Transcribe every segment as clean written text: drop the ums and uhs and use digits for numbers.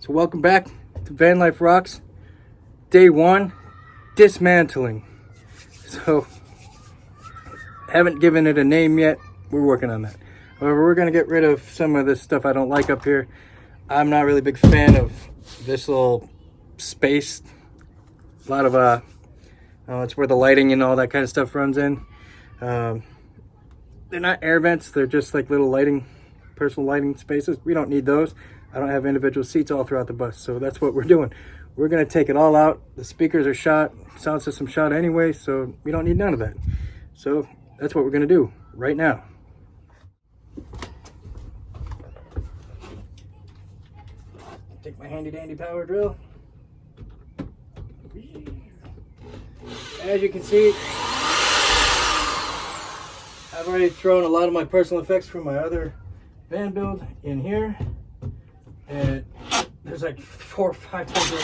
So welcome back to VanlifeRox, day one, dismantling. So, haven't given it a name yet. We're working on that. However, we're going to get rid of some of this stuff I don't like up here. I'm not really a big fan of this little space. A lot of, it's where the lighting and all that kind of stuff runs in. They're not air vents. They're just like little lighting, personal lighting spaces. We don't need those. I don't have individual seats all throughout the bus. So that's what we're doing. We're going to take it all out. The speakers are shot. Sound system shot anyway. So we don't need none of that. So that's what we're going to do right now. Take my handy dandy power drill. As you can see, I've already thrown a lot of my personal effects from my other van build in here, and there's like 4 or 5 times the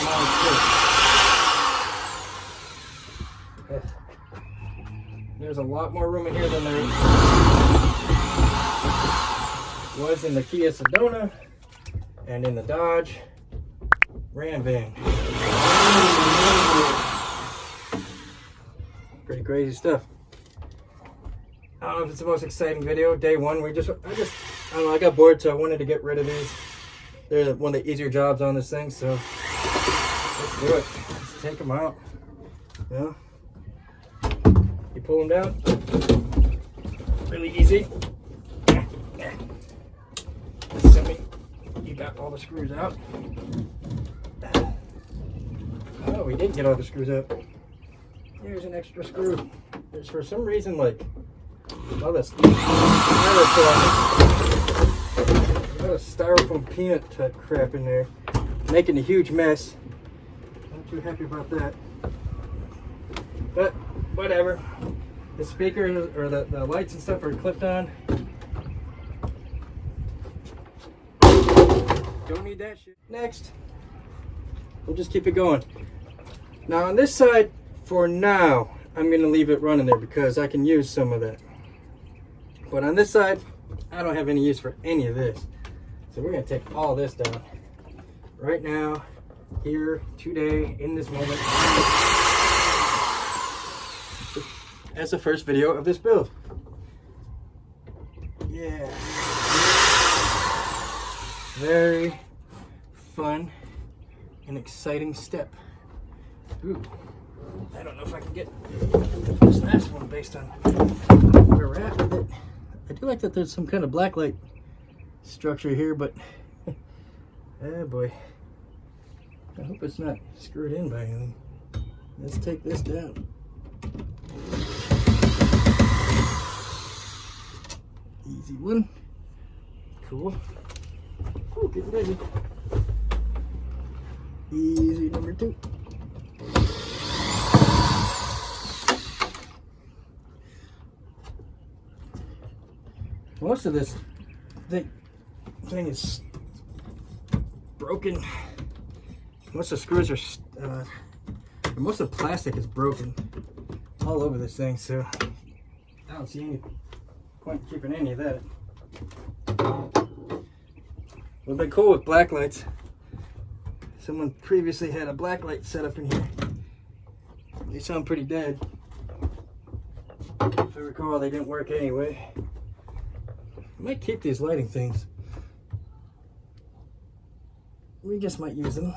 amount. There's a lot more room in here than there was in the Kia Sedona and in the Dodge Ram van. Pretty crazy stuff. I don't know if it's the most exciting video. Day one, I don't know, I got bored, so I wanted to get rid of these. They're one of the easier jobs on this thing, so let's do it. Let's take them out. You know, you pull them down, really easy. Assuming you got all the screws out. Oh, we didn't get all the screws out. Here's an extra screw. There's, for some reason, like, all this styrofoam peanut type crap in there, making a huge mess. Not too happy about that. But whatever. The speakers or the lights and stuff are clipped on. Don't need that shit. Next, we'll just keep it going. Now on this side, for now, I'm going to leave it running there because I can use some of that. But on this side, I don't have any use for any of this. So we're going to take all this down. Right now, here, today, in this moment. As the first video of this build. Yeah. Very fun and exciting step. Ooh. I don't know if I can get this last one based on where we're at with it. I do like that there's some kind of blacklight structure here, but oh boy. I hope it's not screwed in by anything. Let's take this down. Easy one. Cool. Oh, getting busy. Easy number 2. Most of this thing is broken. Most of the screws are, most of the plastic is broken all over this thing, so I don't see any point in keeping any of that. Would have been cool with black lights. Someone previously had a black light set up in here. They sound pretty dead. If I recall, they didn't work anyway. I might keep these lighting things. We just might use them.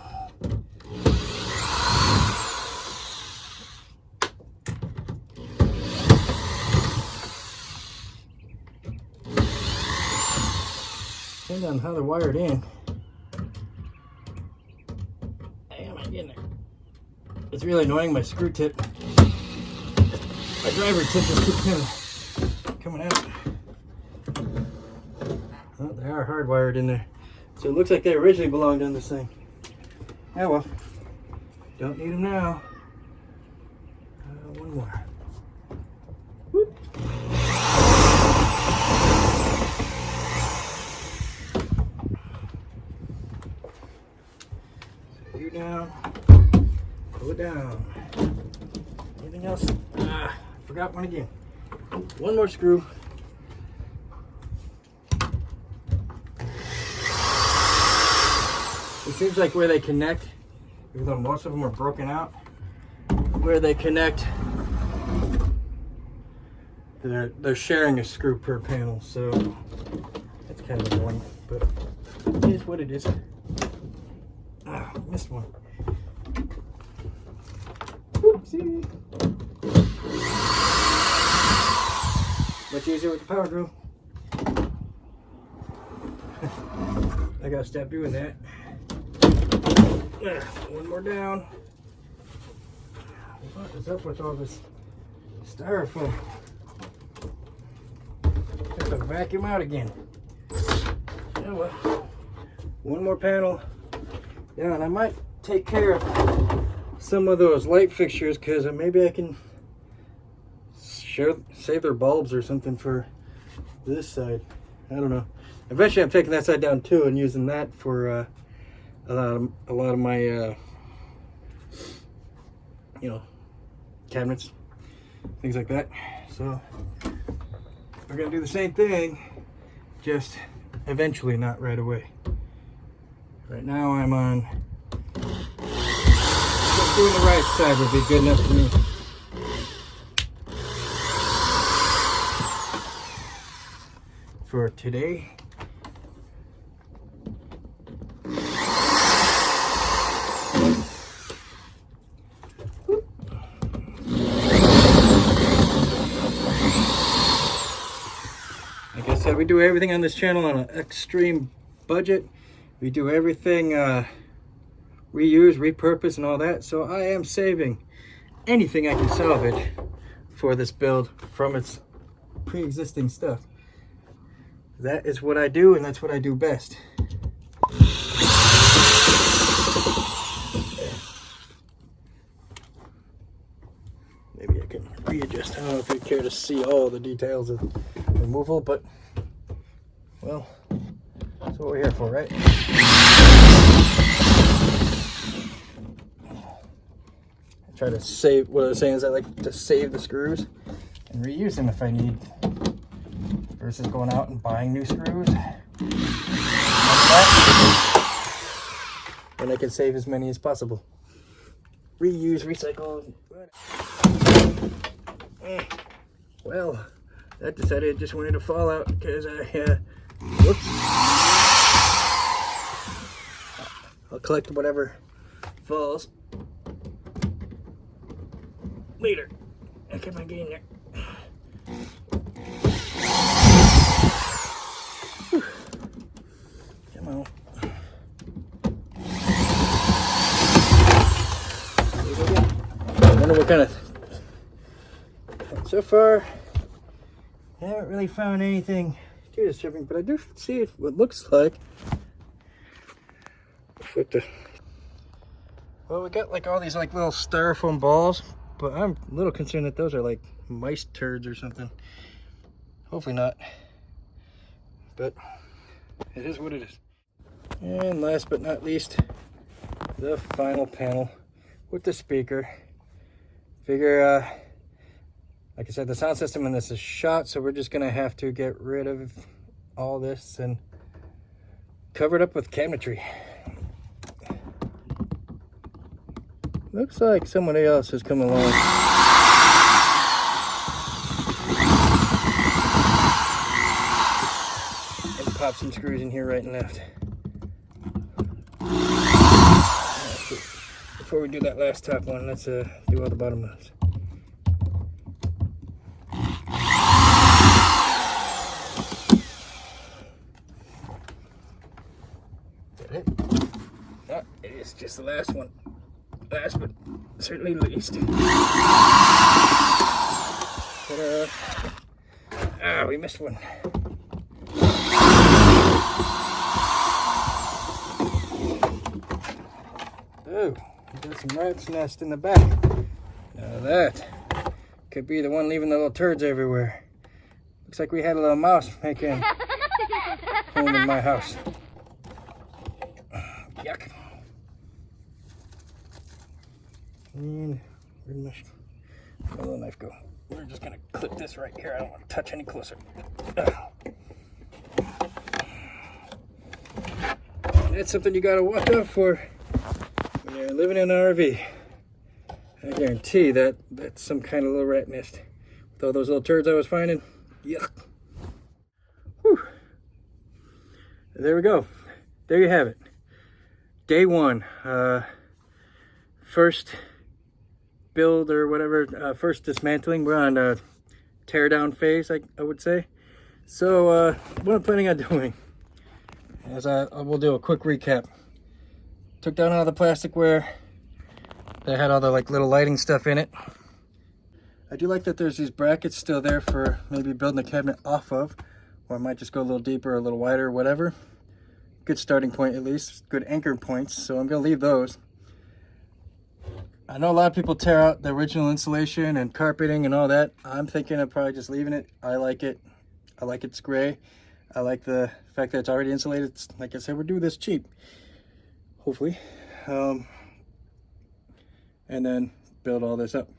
Depends on how they're wired in. Hey, am I getting it? It's really annoying, my screw tip. My driver tip just keeps coming out. Oh, they are hardwired in there. So it looks like they originally belonged on this thing. Yeah, well, don't need them now. One more. Whoop. So you down, pull it down. Anything else? Forgot one again. One more screw. It seems like where they connect, even though most of them are broken out, where they connect, they're sharing a screw per panel, so that's kind of annoying, but it is what it is. Ah, missed one. Oopsie. Much easier with the power drill. I gotta stop doing that. One more down. What is up with all this styrofoam? Got to vacuum out again. Yeah, well, one more panel. Yeah, and I might take care of some of those light fixtures because maybe I can save their bulbs or something for this side. I don't know. Eventually, I'm taking that side down too and using that for a lot of my you know, cabinets, things like that. So we're gonna do the same thing, just eventually, not right away. Right now I'm on, just doing the right side would be good enough for me. For today. Like I said, we do everything on this channel on an extreme budget. We do everything reuse, repurpose, and all that. So I am saving anything I can salvage for this build from its pre-existing stuff. That is what I do, and that's what I do best. Maybe I can readjust. I don't know if you care to see all the details of removal, but, well, that's what we're here for, right? I try to save, what I was saying is I like to save the screws and reuse them if I need, versus going out and buying new screws. And I can save as many as possible. Reuse, recycle. Well, that decided it just wanted to fall out because I, whoops. I'll collect whatever falls later. I keep on getting there. Come on. I wonder what kind of... So far, I haven't really found anything too disturbing, but I do see what looks like. Well, we got like all these like little styrofoam balls, but I'm a little concerned that those are like mice turds or something. Hopefully not, but it is what it is. And last but not least, the final panel with the speaker. Figure, like I said, the sound system in this is shot, so we're just gonna have to get rid of all this and cover it up with cabinetry. Looks like somebody else has come along. And pop some screws in here right and left. Before we do that last top one, let's do all the bottom ones. Is that it? No, it is just the last one. Last but certainly least. Ah, we missed one. Oh, there's some rat's nest in the back. Now that could be the one leaving the little turds everywhere. Looks like we had a little mouse making home in my house. Yuck. And where'd my little knife go? We're just gonna clip this right here. I don't want to touch any closer. That's something you gotta watch out for when you're living in an RV. I guarantee that's some kind of little rat nest. With all those little turds I was finding. Yuck. Whew. There we go. There you have it. Day one. First build or whatever. First dismantling. We're on a tear down phase, I would say. So what I'm planning on doing is I will do a quick recap. Took down all the plasticware that had all the like little lighting stuff in it. I do like that there's these brackets still there for maybe building a cabinet off of, or I might just go a little deeper, a little wider, whatever. Good starting point at least, good anchor points, so I'm gonna leave those. I know a lot of people tear out the original insulation and carpeting and all that. I'm thinking of probably just leaving it. I like it. I like it's gray. I like the fact that it's already insulated. It's, like I said, we're doing this cheap, hopefully. And then build all this up.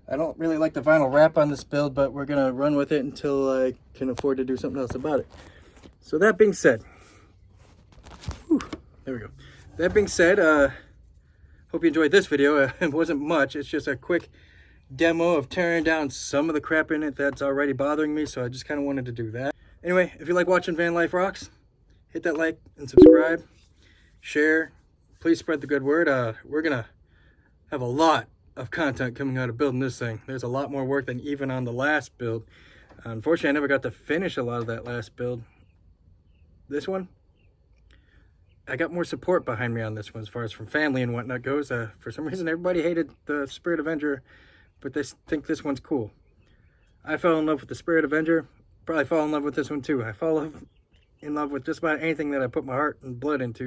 I don't really like the vinyl wrap on this build, but we're gonna run with it until I can afford to do something else about it. So that being said, whew, there we go. That being said, hope you enjoyed this video. It wasn't much. It's just a quick demo of tearing down some of the crap in it that's already bothering me. So I just kind of wanted to do that. Anyway, if you like watching VanlifeRox, hit that like and subscribe, share. Please spread the good word. We're gonna have a lot of content coming out of building this thing. There's a lot more work than even on the last build. Unfortunately, I never got to finish a lot of that last build. This one, I got more support behind me on this one as far as from family and whatnot goes. For some reason, everybody hated the Spirit Avenger, but they think this one's cool. I fell in love with the Spirit Avenger. Probably fall in love with this one too. I fall in love with just about anything that I put my heart and blood into.